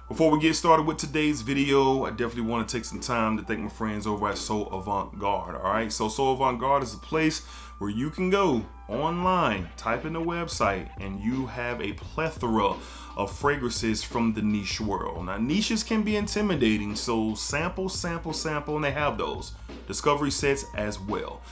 Before we get started with today's video, I definitely want to take some time to thank my friends over at So Avant Garde. All right, so Avant Garde is a place where you can go online, type in the website, and you have a plethora of fragrances from the niche world. Now, niches can be intimidating, so sample, and they have those discovery sets as well.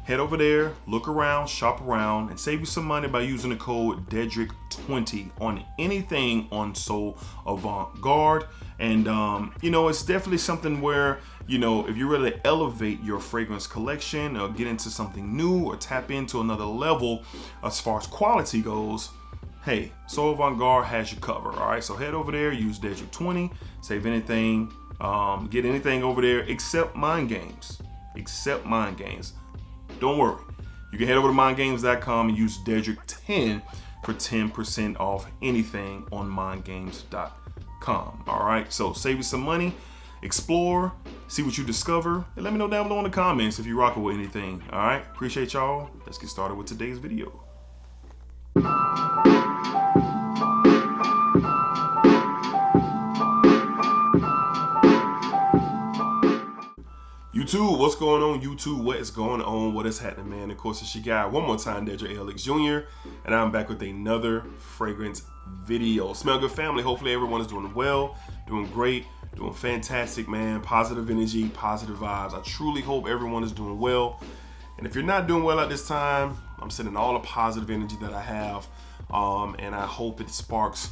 Head over there, look around, shop around, and save you some money by using the code DEDRICK20 on anything on So Avant Garde. And it's definitely something where, if you really elevate your fragrance collection or get into something new or tap into another level as far as quality goes, hey, So Avant Garde has you covered. All right, so head over there, use DEDRICK20, save anything, get anything over there except mind games. Don't worry. You can head over to mindgames.com and use DEDRICK10 for 10% off anything on mindgames.com. All right, so save you some money, explore, see what you discover, and let me know down below in the comments if you rock with anything. All right, appreciate y'all. Let's get started with today's video. YouTube, what's going on? YouTube, what is going on? What is happening, man? Of course, it's your guy one more time, DEDRICKHJR, and I'm back with another fragrance video. Smell good, family. Hopefully everyone is doing well, doing great, doing fantastic, man. Positive energy, positive vibes. I truly hope everyone is doing well. And if you're not doing well at this time, I'm sending all the positive energy that I have, and I hope it sparks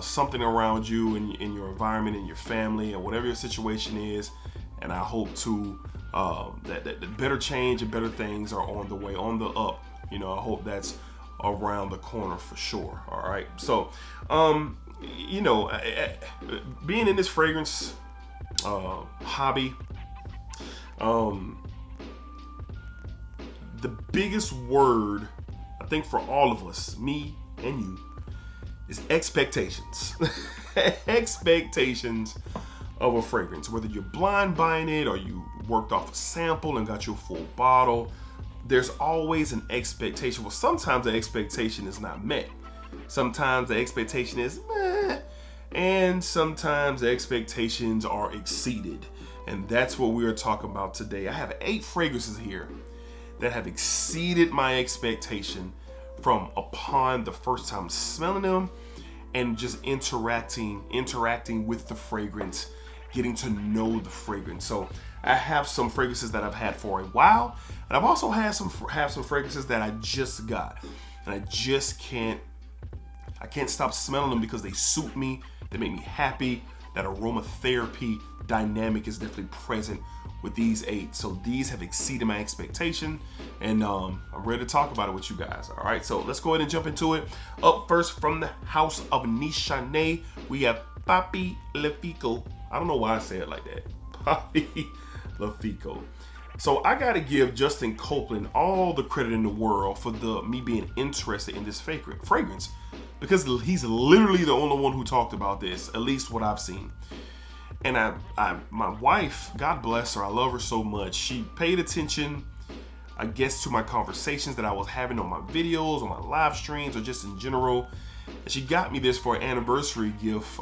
something around you in your environment, in your family, and whatever your situation is. And I hope to that better change and better things are on the way, on the up. I hope that's around the corner for sure. All right. So, being in this fragrance hobby, the biggest word I think for all of us, me and you, is expectations. Expectations of a fragrance, whether you're blind buying it or you worked off a sample and got your full bottle, there's always an expectation. Well, sometimes the expectation is not met. Sometimes the expectation is meh, and sometimes the expectations are exceeded. And that's what we are talking about today. I have 8 fragrances here that have exceeded my expectation from upon the first time smelling them and just interacting with the fragrance, getting to know the fragrance. So I have some fragrances that I've had for a while, and I've also had some fragrances that I just got, and I can't stop smelling them because they suit me, they make me happy. That aromatherapy dynamic is definitely present with these 8. So these have exceeded my expectation, and I'm ready to talk about it with you guys. All right, so let's go ahead and jump into it. Up first, from the house of Nishane, we have Papilefiko. I don't know why I say it like that. Papilefiko. So I gotta give Justin Copeland all the credit in the world for me being interested in this fragrance, because he's literally the only one who talked about this, at least what I've seen. And my wife, God bless her, I love her so much. She paid attention, I guess, to my conversations that I was having on my videos, on my live streams, or just in general. And she got me this for an anniversary gift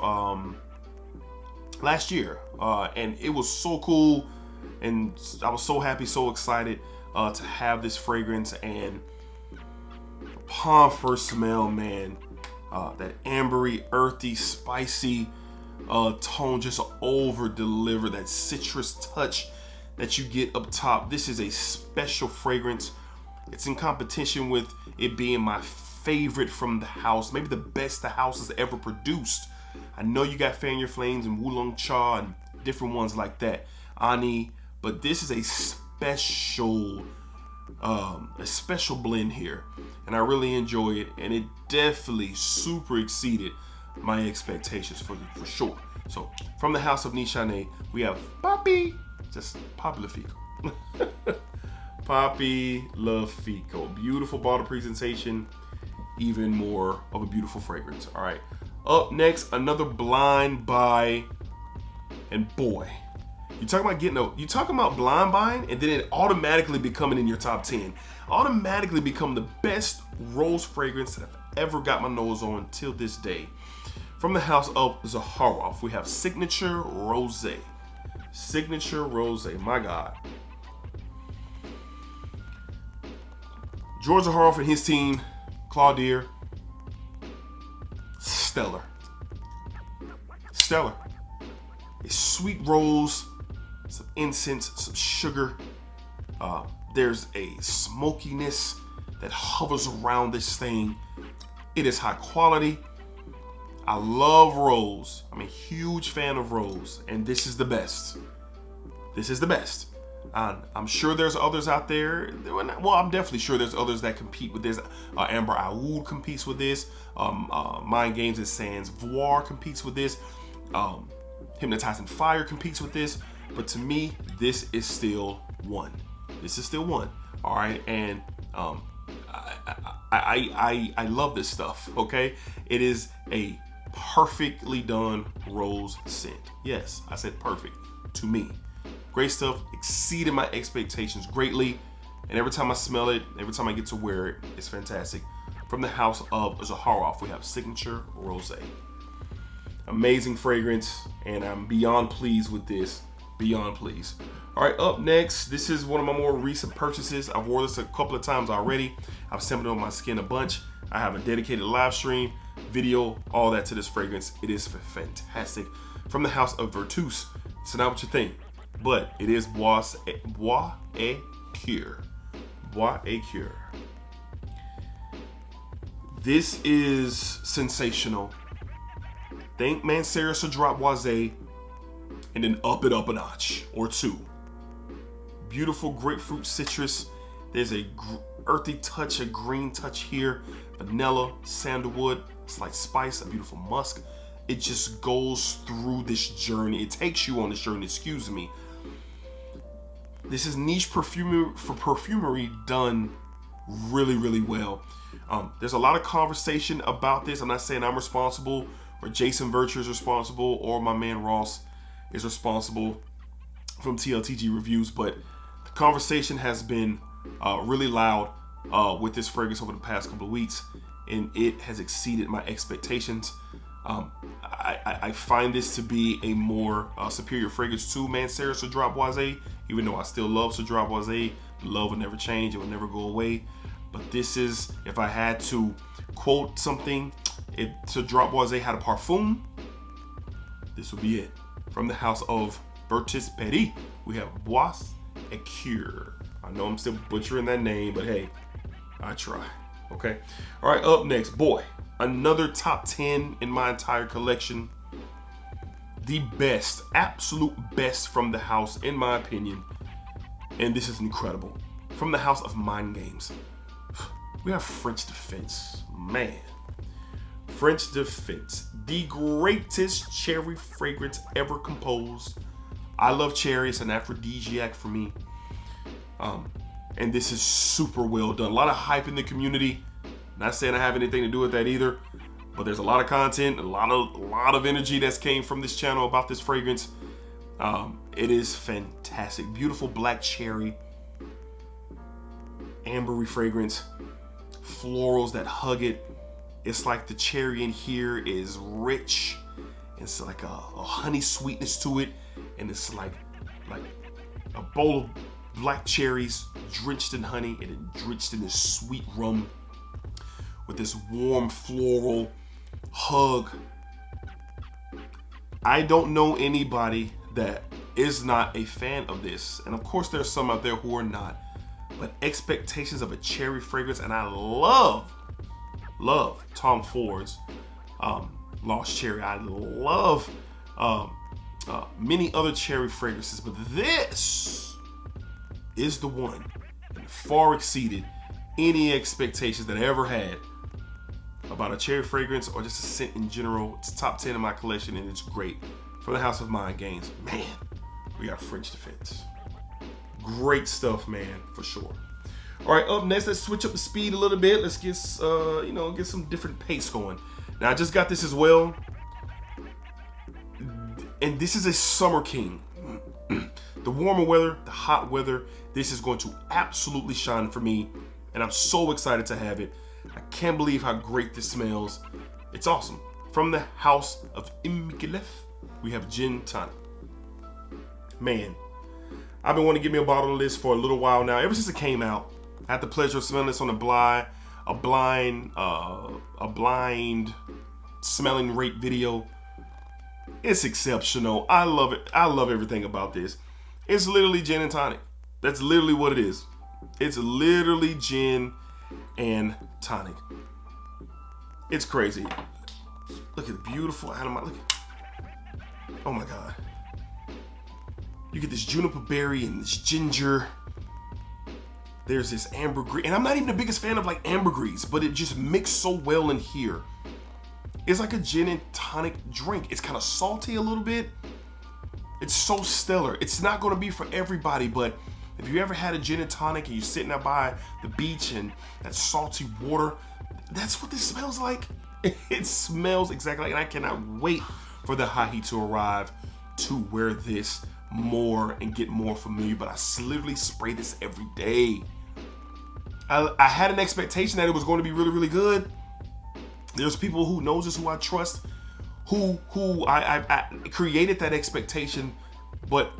last year, and it was so cool, and I was so happy, so excited to have this fragrance. And upon first smell, man, that ambery, earthy, spicy tone just over deliver that citrus touch that you get up top. This is a special fragrance. It's in competition with it being my favorite from the house, maybe the best the house has ever produced. I know you got Fan Your Flames and Wulong Cha and different ones like that, Ani, but this is a special blend here, and I really enjoy it, and it definitely super exceeded my expectations for sure. So from the house of Nishane, we have Papilefiko. Papilefiko. Beautiful bottle presentation, even more of a beautiful fragrance. All right, up next, another blind buy, and boy, you talking about blind buying, and then it automatically becoming in your top 10, automatically become the best rose fragrance that I've ever got my nose on till this day. From the house of Zaharov, we have Signature Rosé. Signature Rosé, my God. George Zaharov and his team, Claudier, stellar. Stellar. A sweet rose, some incense, some sugar. There's a smokiness that hovers around this thing. It is high quality. I love rose. I'm a huge fan of rose, and this is the best. This is the best. I'm sure there's others out there. Well, I'm definitely sure there's others that compete with this. Amber Aoud competes with this. Mind Games and Sans Voir competes with this. Hypnotizing Fire competes with this. But to me, this is still one. This is still one. All right, and I love this stuff. Okay, it is a perfectly done rose scent. Yes, I said perfect to me. Great stuff, exceeded my expectations greatly. And every time I smell it, every time I get to wear it, it's fantastic. From the house of Zaharov, we have Signature Rosé. Amazing fragrance, and I'm beyond pleased with this. Beyond pleased. All right, up next, this is one of my more recent purchases. I've worn this a couple of times already. I've sampled it on my skin a bunch. I have a dedicated live stream, video, all that to this fragrance. It is fantastic. From the house of Vertus. It's not what you think, but it is Bois et Cury. Bois et Cury. This is sensational. Think Mancera Cedrat Boisé, and then up it up a notch or two. Beautiful grapefruit citrus. There's a earthy touch, a green touch here. Vanilla, sandalwood, slight spice, a beautiful musk. It just goes through this journey. It takes you on this journey, excuse me. This is niche perfumery done really, really well. There's a lot of conversation about this. I'm not saying I'm responsible, or Jason Virtue is responsible, or my man Ross is responsible from TLTG Reviews, but the conversation has been really loud with this fragrance over the past couple of weeks, and it has exceeded my expectations. I find this to be a more superior fragrance to Mancera Cedrat Boisé, even though I still love Cedrat Boisé. Love will never change, it will never go away. But this is, if I had to quote something, if Cedrat Boisé had a parfum, this would be it. From the house of Vertus Paris, we have Bois et Cury. I know I'm still butchering that name, but hey, I try. Okay. All right, up next, boy, another top 10 in my entire collection. The best, absolute best from the house, in my opinion. And this is incredible. From the house of Mind Games, we have French Defense. Man. French Defense, the greatest cherry fragrance ever composed. I love cherry, it's an aphrodisiac for me. And this is super well done. A lot of hype in the community. Not saying I have anything to do with that either, but there's a lot of content, a lot of energy that's came from this channel about this fragrance. It is fantastic. Beautiful black cherry, ambery fragrance, florals that hug it. It's like the cherry in here is rich. It's like a honey sweetness to it. And it's like a bowl of black cherries drenched in honey and then drenched in this sweet rum with this warm floral hug. I don't know anybody that is not a fan of this. And of course there's some out there who are not. But expectations of a cherry fragrance, and I love Tom Ford's Lost Cherry. I love many other cherry fragrances, but this is the one that far exceeded any expectations that I ever had about a cherry fragrance or just a scent in general. It's top 10 in my collection, and it's great. From the house of Mind Games, man, we got French Defense. Great stuff, man, for sure. All right, up next, let's switch up the speed a little bit. Let's get get some different pace going. Now, I just got this as well, and this is a Summer King. The warmer weather, the hot weather, this is going to absolutely shine for me, and I'm so excited to have it. I can't believe how great this smells. It's awesome. From the house of Imikilef, we have Gin Tonic. Man, I've been wanting to give me a bottle of this for a little while now. Ever since it came out, I had the pleasure of smelling this on a blind smelling rate video. It's exceptional. I love it. I love everything about this. It's literally gin and tonic. That's literally what it is. It's literally gin and tonic. It's crazy. Look at the beautiful animal. Look at, oh my God. You get this juniper berry and this ginger. There's this ambergris. And I'm not even the biggest fan of like ambergris, but it just mixed so well in here. It's like a gin and tonic drink. It's kind of salty a little bit. It's so stellar. It's not going to be for everybody, but if you ever had a gin and tonic and you're sitting there by the beach and that salty water, that's what this smells like. It smells exactly like, and I cannot wait for the high heat to arrive to wear this more and get more familiar, but I literally spray this every day. I had an expectation that it was going to be really, really good. There's people who knows this, who I trust, who I created that expectation, but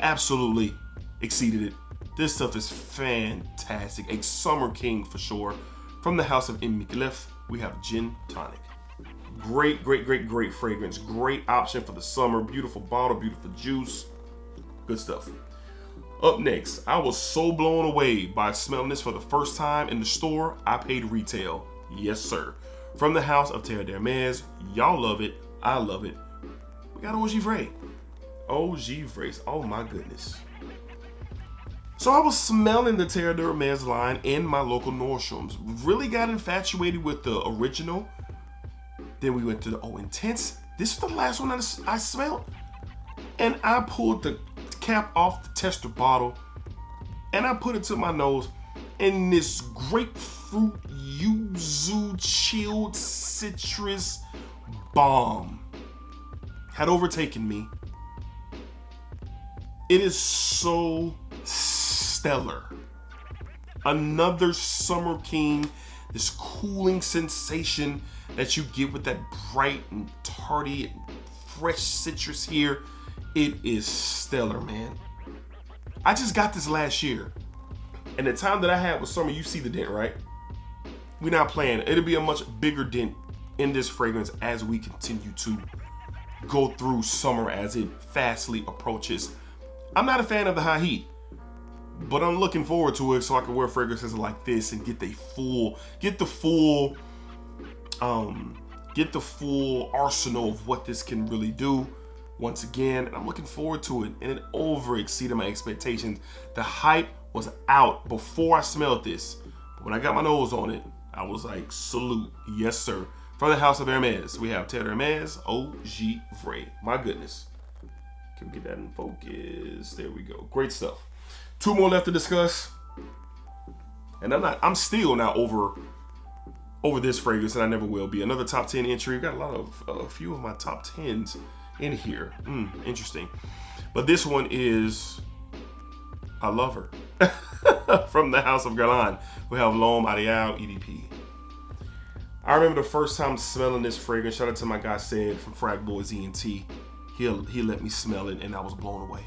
absolutely exceeded it. This stuff is fantastic. A summer king for sure. From the house of Imikilef, we have Gin Tonic. Great, great, great, great fragrance. Great option for the summer. Beautiful bottle, beautiful juice. Good stuff. Up next, I was so blown away by smelling this for the first time in the store. I paid retail. Yes, sir. From the house of Terre, y'all love it. I love it. We got Eau Givree. Eau Givree. Oh my goodness. So I was smelling the Terre line in my local Nordstroms. Really got infatuated with the original. Then we went to the Eau Intense. This was the last one that I smelled. And I pulled the cap off the tester bottle and I put it to my nose, and this grapefruit yuzu chilled citrus bomb had overtaken me. It is so stellar. Another summer king, this cooling sensation that you get with that bright and tarty and fresh citrus here. It is stellar, man. I just got this last year. And the time that I had with summer, you see the dent, right? We're not playing. It'll be a much bigger dent in this fragrance as we continue to go through summer as it fastly approaches. I'm not a fan of the high heat, but I'm looking forward to it so I can wear fragrances like this and get the full arsenal of what this can really do. Once again, and I'm looking forward to it, and it over exceeded my expectations. The hype was out before I smelled this. But when I got my nose on it, I was like, salute, yes sir. From the house of Hermes, we have Terre Eau Givree. My goodness. Can we get that in focus? There we go. Great stuff. Two more left to discuss. And I'm still not over this fragrance, and I never will be. Another top 10 entry. We've got a few of my top 10s in here. Interesting. But this one is, I love her. From the house of Guerlain, we have L'Homme Ideal EDP. I remember the first time smelling this fragrance. Shout out to my guy Sid from Frag Boys ENT. He let me smell it, and I was blown away.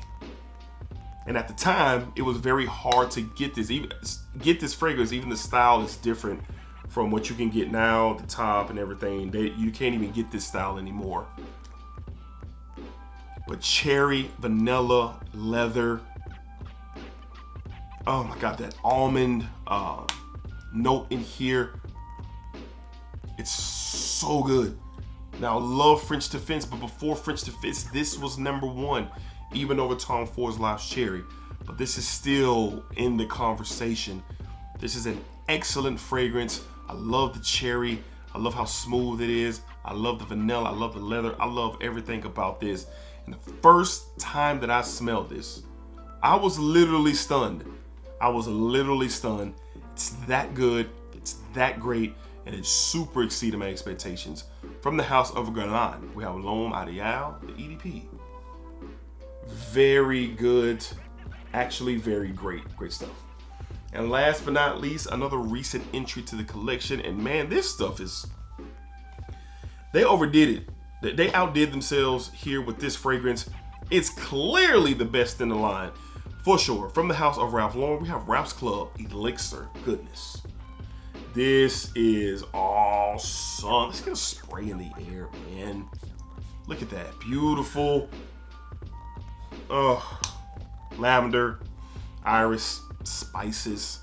And at the time, it was very hard to get this fragrance. Even the style is different from what you can get now, the top and everything. You can't even get this style anymore. But cherry, vanilla, leather. Oh my God, that almond note in here. It's so good. Now, I love French Defense, but before French Defense, this was number one, even over Tom Ford's Last Cherry. But this is still in the conversation. This is an excellent fragrance. I love the cherry. I love how smooth it is. I love the vanilla. I love the leather. I love everything about this. And the first time that I smelled this, I was literally stunned. It's that good. It's that great. And it super exceeded my expectations. From the house of Guerlain, we have L'Homme Ideal, the EDP. Very good. Actually, very great. Great stuff. And last but not least, another recent entry to the collection. And man, this stuff is... they overdid it. They outdid themselves here with this fragrance. It's clearly the best in the line, for sure. From the house of Ralph Lauren, we have Ralph's Club Elixir. Goodness. This is awesome. Let's get a spray in the air, man. Look at that. Beautiful. Oh, lavender, iris, spices.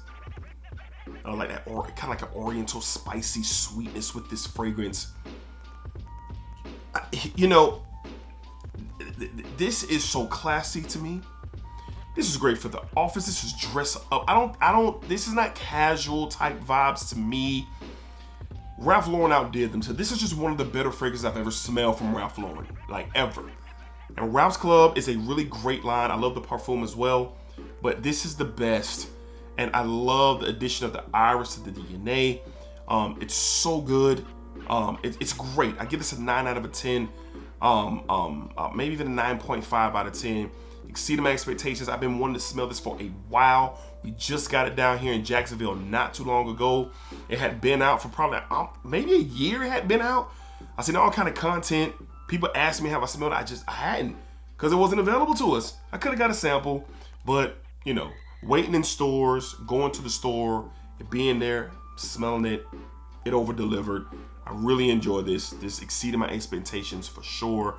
I like that, kind of like an oriental spicy sweetness with this fragrance. You know, this is so classy to me. This is great for the office. This is dress up. This is not casual type vibes to me. Ralph Lauren outdid them. So this is just one of the better fragrances I've ever smelled from Ralph Lauren, like ever. And Ralph's Club is a really great line. I love the parfum as well, but this is the best. And I love the addition of the iris to the DNA. It's so good. It's great. I give this a 9 out of 10. Maybe even a 9.5 out of 10. Exceeded my expectations. I've been wanting to smell this for a while. We just got it down here in Jacksonville not too long ago. It had been out for probably maybe a year. It had been out. I seen all kind of content. People asked me how I smelled it. I hadn't, because it wasn't available to us. I could have got a sample, but you know, waiting in stores, going to the store, being there, smelling it, it over delivered. I really enjoyed this. This exceeded my expectations for sure.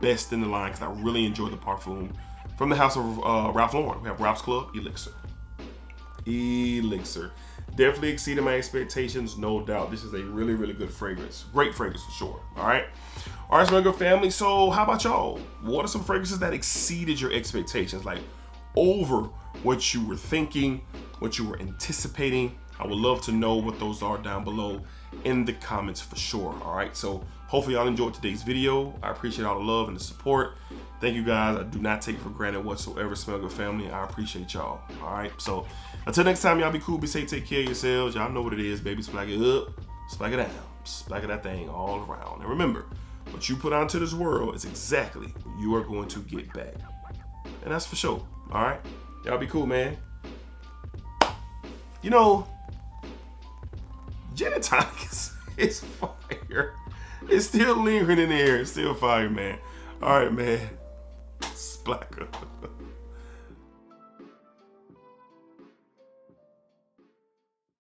Best in the line, because I really enjoyed the parfum. From the house of Ralph Lauren, we have Ralph's Club Elixir. Elixir. Definitely exceeded my expectations, no doubt. This is a really, really good fragrance. Great fragrance for sure, all right? All right, Smell Good family, so how about y'all? What are some fragrances that exceeded your expectations, like over what you were thinking, what you were anticipating? I would love to know what those are down below in the comments for sure, all right? So hopefully y'all enjoyed today's video. I appreciate all the love and the support. Thank you guys. I do not take it for granted whatsoever, Smell Good family. I appreciate y'all, all right? So until next time, y'all be cool, be safe, take care of yourselves. Y'all know what it is, baby. Splack it up, splack it down, splack it that thing all around. And remember, what you put onto this world is exactly what you are going to get back. And that's for sure, all right? Y'all be cool, man. You know, gin and tonic is fire. It's still lingering in the air. It's still fire, man. All right, man. Splack up.